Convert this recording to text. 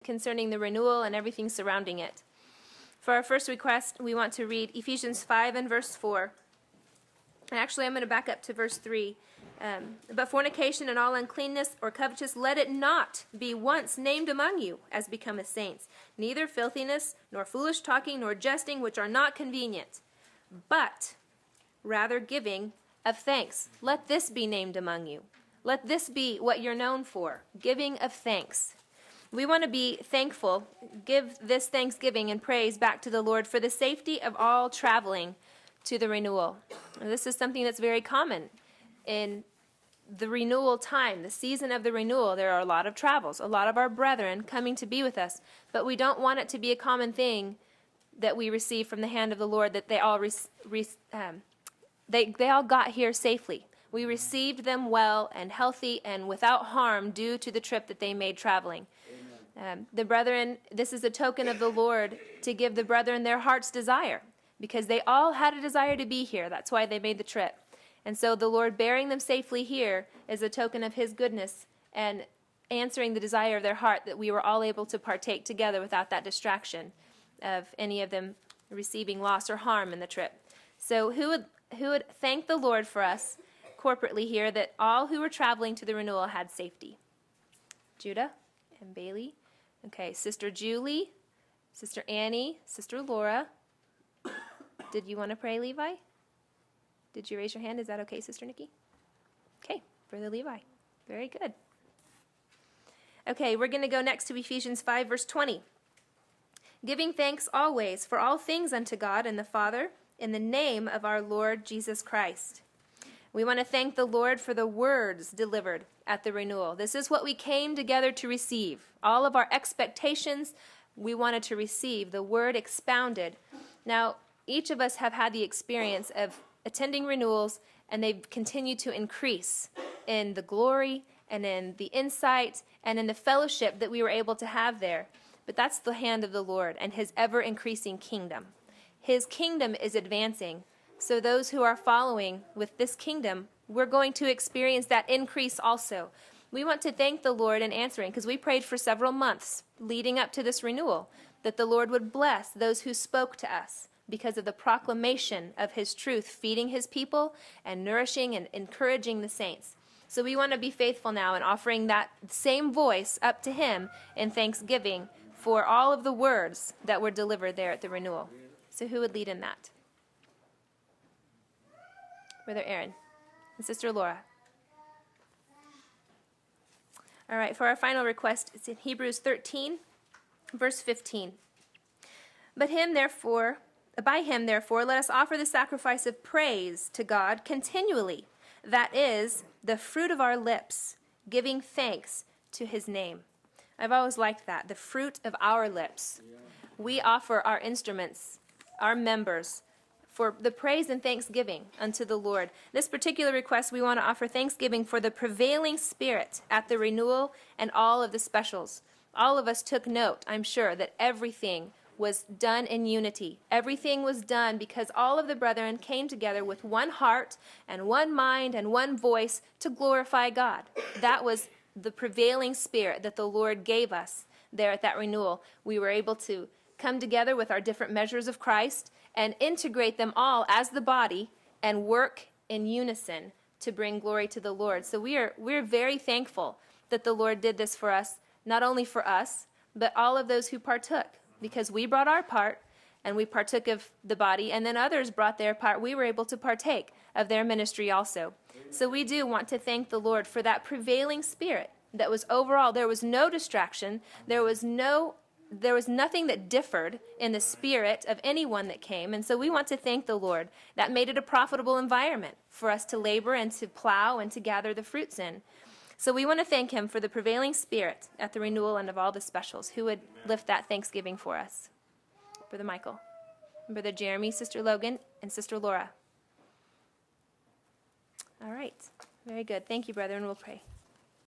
concerning the renewal and everything surrounding it. For our first request, we want to read Ephesians 5 and verse 4. And actually, I'm going to back up to verse 3. But fornication and all uncleanness or covetous, let it not be once named among you, as becometh saints. Neither filthiness, nor foolish talking, nor jesting, which are not convenient, but rather giving of thanks. Let this be named among you. Let this be what you're known for, giving of thanks. We want to be thankful, give this thanksgiving and praise back to the Lord for the safety of all traveling to the renewal. And this is something that's very common in the renewal time, the season of the renewal. There are a lot of travels, a lot of our brethren coming to be with us, but we don't want it to be a common thing that we receive from the hand of the Lord, that they all they all got here safely. We received them well and healthy and without harm due to the trip that they made traveling. The brethren, this is a token of the Lord to give the brethren their heart's desire, because they all had a desire to be here. That's why they made the trip. And so the Lord bearing them safely here is a token of his goodness and answering the desire of their heart, that we were all able to partake together without that distraction of any of them receiving loss or harm in the trip. So who would thank the Lord for us corporately here, that all who were traveling to the renewal had safety? Judah and Bailey. Okay, Sister Julie, Sister Annie, Sister Laura. Did you want to pray, Levi? Did you raise your hand? Is that okay, Sister Nikki? Okay, Brother Levi. Very good. Okay, we're going to go next to Ephesians 5, verse 20. Giving thanks always for all things unto God and the Father, in the name of our Lord Jesus Christ. We want to thank the Lord for the words delivered at the renewal. This is what we came together to receive. All of our expectations, we wanted to receive. The word expounded. Now, each of us have had the experience of attending renewals, and they've continued to increase in the glory and in the insight and in the fellowship that we were able to have there. But that's the hand of the Lord and his ever-increasing kingdom. His kingdom is advancing. So those who are following with this kingdom, we're going to experience that increase also. We want to thank the Lord in answering, because we prayed for several months leading up to this renewal, that the Lord would bless those who spoke to us because of the proclamation of his truth, feeding his people and nourishing and encouraging the saints. So we want to be faithful now in offering that same voice up to him in thanksgiving for all of the words that were delivered there at the renewal. So who would lead in that? Brother Aaron and Sister Laura. All right, for our final request, it's in Hebrews 13, verse 15. By him, therefore, let us offer the sacrifice of praise to God continually. That is the fruit of our lips, giving thanks to his name. I've always liked that, the fruit of our lips. We offer our instruments, our members, for the praise and thanksgiving unto the Lord. This particular request, we want to offer thanksgiving for the prevailing spirit at the renewal and all of the specials. All of us took note, I'm sure, that everything was done in unity. Everything was done because all of the brethren came together with one heart and one mind and one voice to glorify God. That was the prevailing spirit that the Lord gave us there at that renewal. We were able to come together with our different measures of Christ and integrate them all as the body and work in unison to bring glory to the Lord. So we're very thankful that the Lord did this for us, not only for us, but all of those who partook, because we brought our part and we partook of the body, and then others brought their part. We were able to partake of their ministry also. So we do want to thank the Lord for that prevailing spirit that was overall. There was no distraction. There was nothing that differed in the spirit of anyone that came. And so we want to thank the Lord. That made it a profitable environment for us to labor and to plow and to gather the fruits in. So we want to thank him for the prevailing spirit at the renewal and of all the specials. Who would lift that thanksgiving for us? Brother Michael, Brother Jeremy, Sister Logan, and Sister Laura. All right. Very good. Thank you, brethren. We'll pray.